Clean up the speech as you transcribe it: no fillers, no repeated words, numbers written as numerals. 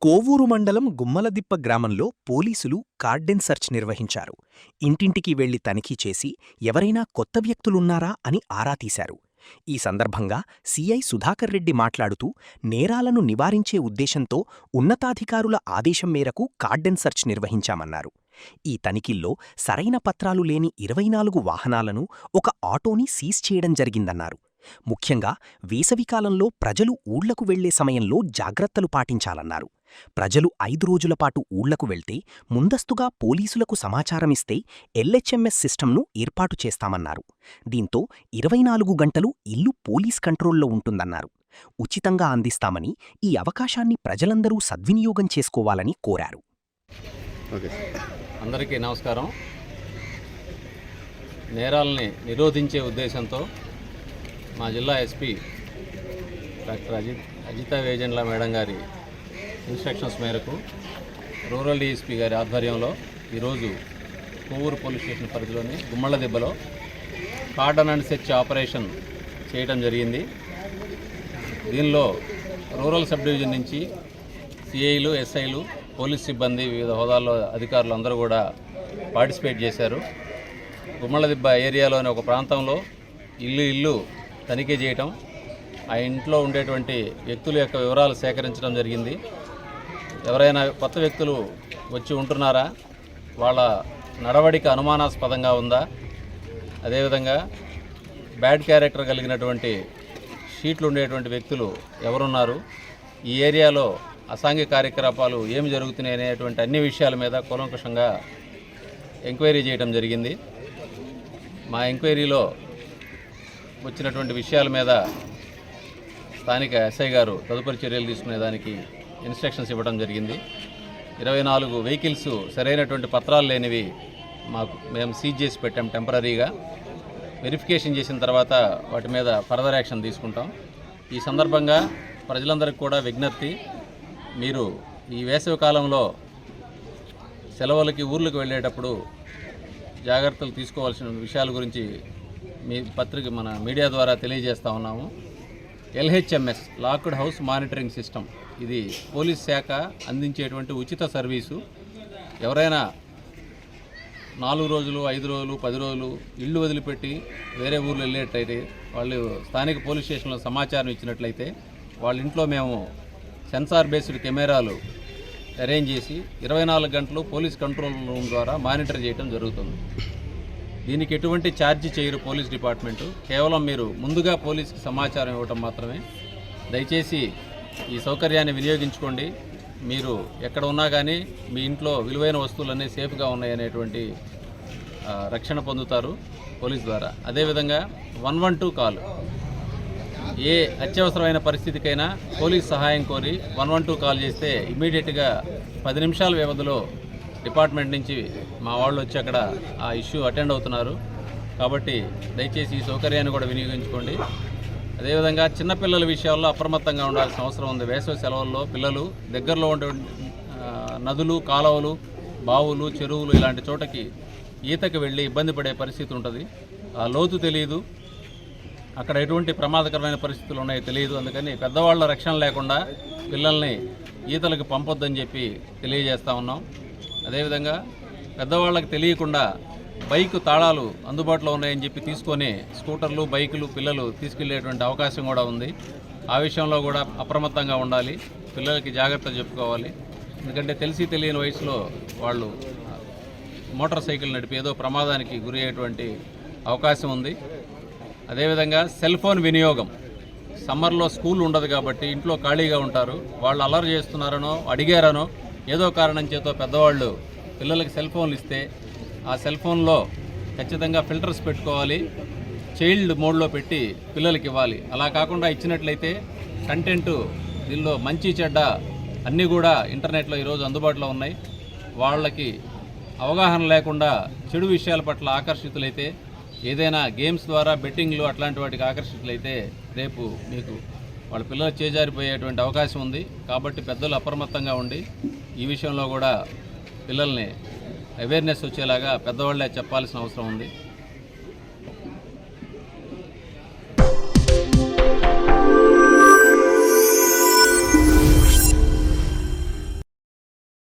కోవూరు మండలం గుమ్మలదిప్ప గ్రామంలో పోలీసులు కార్డెన్ సెర్చ్ నిర్వహించారు. ఇంటింటికి వెళ్లి తనిఖీ చేసి ఎవరైనా కొత్త వ్యక్తులున్నారా అని ఆరా తీశారు. ఈ సందర్భంగా సీఐ సుధాకర్ రెడ్డి మాట్లాడుతూ, నేరాలను నివారించే ఉద్దేశంతో ఉన్నతాధికారుల ఆదేశం మేరకు కార్డెన్ సెర్చ్ నిర్వహించామన్నారు. ఈ తనిఖీల్లో సరైన పత్రాలు లేని 24 వాహనాలను, ఒక ఆటోని సీజ్ చేయడం జరిగిందన్నారు. ముఖ్యంగా వేసవికాలంలో ప్రజలు ఊళ్లకు వెళ్లే సమయంలో జాగ్రత్తలు పాటించాలన్నారు. ప్రజలు 5 రోజుల పాటు ఊళ్లకు వెళ్తే ముందస్తుగా పోలీసులకు సమాచారమిస్తే ఎల్హెచ్ఎంఎస్ సిస్టమ్ను ఏర్పాటు చేస్తామన్నారు. దీంతో 24 గంటలు ఇల్లు పోలీస్ కంట్రోల్లో ఉంటుందన్నారు. ఉచితంగా అందిస్తామని, ఈ అవకాశాన్ని ప్రజలందరూ సద్వినియోగం చేసుకోవాలని కోరారు. అందరికీ నమస్కారం. నేరాలని నిరోధించే ఉద్దేశంతో మా జిల్లా SP doctor Ajitha Vejendla madam గారి ఇన్స్ట్రక్షన్స్ మేరకు రూరల్ డీఎస్పీ గారి ఆధ్వర్యంలో ఈరోజు కోవూరు పోలీస్ స్టేషన్ పరిధిలోని గుమ్మలదిబ్బలో కార్డన్ అండ్ సెర్చ్ ఆపరేషన్ చేయడం జరిగింది. దీనిలో రూరల్ సబ్ డివిజన్ నుంచి సిఐలు, ఎస్ఐలు, పోలీస్ సిబ్బంది, వివిధ హోదాల్లో అధికారులు అందరూ కూడా పార్టిసిపేట్ చేశారు. గుమ్మలదిబ్బ ఏరియాలోని ఒక ప్రాంతంలో ఇల్లు తనిఖీ చేయటం, ఆ ఇంట్లో ఉండేటువంటి వ్యక్తుల యొక్క వివరాలు సేకరించడం జరిగింది. ఎవరైనా కొత్త వ్యక్తులు వచ్చి ఉంటున్నారా, వాళ్ళ నడవడిక అనుమానాస్పదంగా ఉందా, అదేవిధంగా బ్యాడ్ క్యారెక్టర్ కలిగినటువంటి షీట్లు ఉండేటువంటి వ్యక్తులు ఎవరున్నారు, ఈ ఏరియాలో అసాంఘిక కార్యకలాపాలు ఏమి జరుగుతున్నాయి అనేటువంటి అన్ని విషయాల మీద కూలంకషంగా ఎంక్వైరీ చేయడం జరిగింది. మా ఎంక్వైరీలో వచ్చినటువంటి విషయాల మీద స్థానిక ఎస్ఐ గారు తదుపరి చర్యలు తీసుకునేదానికి ఇన్స్ట్రక్షన్స్ ఇవ్వడం జరిగింది. 24 వెహికల్స్ సరైనటువంటి పత్రాలు లేనివి మేము సీజ్ చేసి పెట్టాం. టెంపరీగా వెరిఫికేషన్ చేసిన తర్వాత వాటి మీద ఫర్దర్ యాక్షన్ తీసుకుంటాం. ఈ సందర్భంగా ప్రజలందరికీ కూడా విజ్ఞప్తి, మీరు ఈ వేసవి కాలంలో సెలవులకి ఊర్లకు వెళ్ళేటప్పుడు జాగ్రత్తలు తీసుకోవాల్సిన విషయాల గురించి మన మీడియా ద్వారా తెలియజేస్తూ ఉన్నాము. LHMS locked house monitoring system, ఇది పోలీస్ శాఖ అందించేటువంటి ఉచిత సర్వీసు. ఎవరైనా 4 రోజులు, 5 రోజులు, 10 రోజులు ఇళ్ళు వదిలిపెట్టి వేరే ఊర్లు వెళ్ళేటైతే, వాళ్ళు స్థానిక పోలీస్ స్టేషన్లో సమాచారం ఇచ్చినట్లయితే వాళ్ళ ఇంట్లో మేము సెన్సార్ బేస్డ్ కెమెరాలు అరేంజ్ చేసి 24 గంటలు పోలీస్ కంట్రోల్ రూమ్ ద్వారా మానిటర్ చేయడం జరుగుతుంది. దీనికి ఎటువంటి ఛార్జీ చేయరు పోలీస్ డిపార్ట్మెంటు, కేవలం మీరు ముందుగా పోలీస్కి సమాచారం ఇవ్వటం మాత్రమే. దయచేసి ఈ సౌకర్యాన్ని వినియోగించుకోండి. మీరు ఎక్కడ ఉన్నా కానీ మీ ఇంట్లో విలువైన వస్తువులన్నీ సేఫ్గా ఉన్నాయనేటువంటి రక్షణ పొందుతారు పోలీస్ ద్వారా. అదేవిధంగా 112 కాల్, ఏ అత్యవసరమైన పరిస్థితికైనా పోలీస్ సహాయం కోరి 112 కాల్ చేస్తే ఇమీడియట్గా 10 నిమిషాల వ్యవధిలో డిపార్ట్మెంట్ నుంచి మా వాళ్ళు వచ్చి అక్కడ ఆ ఇష్యూ అటెండ్ అవుతున్నారు. కాబట్టి దయచేసి ఈ సౌకర్యాన్ని కూడా వినియోగించుకోండి. అదేవిధంగా చిన్నపిల్లల విషయాల్లో అప్రమత్తంగా ఉండాల్సిన అవసరం ఉంది. వేసవి సెలవుల్లో పిల్లలు దగ్గరలో ఉండే నదులు, కాలువలు, బావులు, చెరువులు ఇలాంటి చోటకి ఈతకి వెళ్ళి ఇబ్బంది పడే పరిస్థితి ఉంటుంది. ఆ లోతు తెలియదు, అక్కడ ఎటువంటి ప్రమాదకరమైన పరిస్థితులు ఉన్నాయో తెలియదు. అందుకని పెద్దవాళ్ళ రక్షణ లేకుండా పిల్లల్ని ఈతలకు పంపొద్దని చెప్పి తెలియజేస్తూ ఉన్నాం. అదేవిధంగా పెద్దవాళ్ళకి తెలియకుండా బైక్ తాళాలు అందుబాటులో ఉన్నాయని చెప్పి తీసుకొని స్కూటర్లు, బైకులు పిల్లలు తీసుకెళ్లేటువంటి అవకాశం కూడా ఉంది. ఆ విషయంలో కూడా అప్రమత్తంగా ఉండాలి, పిల్లలకి జాగ్రత్తలు చెప్పుకోవాలి. ఎందుకంటే తెలిసి తెలియని వయసులో వాళ్ళు మోటార్ సైకిల్ నడిపి ఏదో ప్రమాదానికి గురి అయ్యేటువంటి అవకాశం ఉంది. అదేవిధంగా సెల్ ఫోన్ వినియోగం, సమ్మర్లో స్కూల్ ఉండదు కాబట్టి ఇంట్లో ఖాళీగా ఉంటారు. వాళ్ళు అల్లరి చేస్తున్నారనో, అడిగారనో, ఏదో కారణం చేతో పెద్దవాళ్ళు పిల్లలకి సెల్ ఫోన్లు ఇస్తే ఆ సెల్ ఫోన్లో ఖచ్చితంగా ఫిల్టర్స్ పెట్టుకోవాలి, చైల్డ్ మోడ్లో పెట్టి పిల్లలకి ఇవ్వాలి. అలా కాకుండా ఇచ్చినట్లయితే కంటెంట్ దీనిలో మంచి చెడ్డ అన్నీ కూడా ఇంటర్నెట్లో ఈరోజు అందుబాటులో ఉన్నాయి. వాళ్ళకి అవగాహన లేకుండా చెడు విషయాల పట్ల ఆకర్షితులైతే, ఏదైనా గేమ్స్ ద్వారా బెట్టింగ్లు అట్లాంటి వాటికి ఆకర్షితులైతే రేపు మీకు వాళ్ళ పిల్లలు చేజారిపోయేటువంటి అవకాశం ఉంది. కాబట్టి పెద్దలు అప్రమత్తంగా ఉండి ఈ విషయంలో కూడా పిల్లల్ని అవేర్నెస్ వచ్చేలాగా పెద్దవాళ్ళే చెప్పాల్సిన అవసరం ఉంది.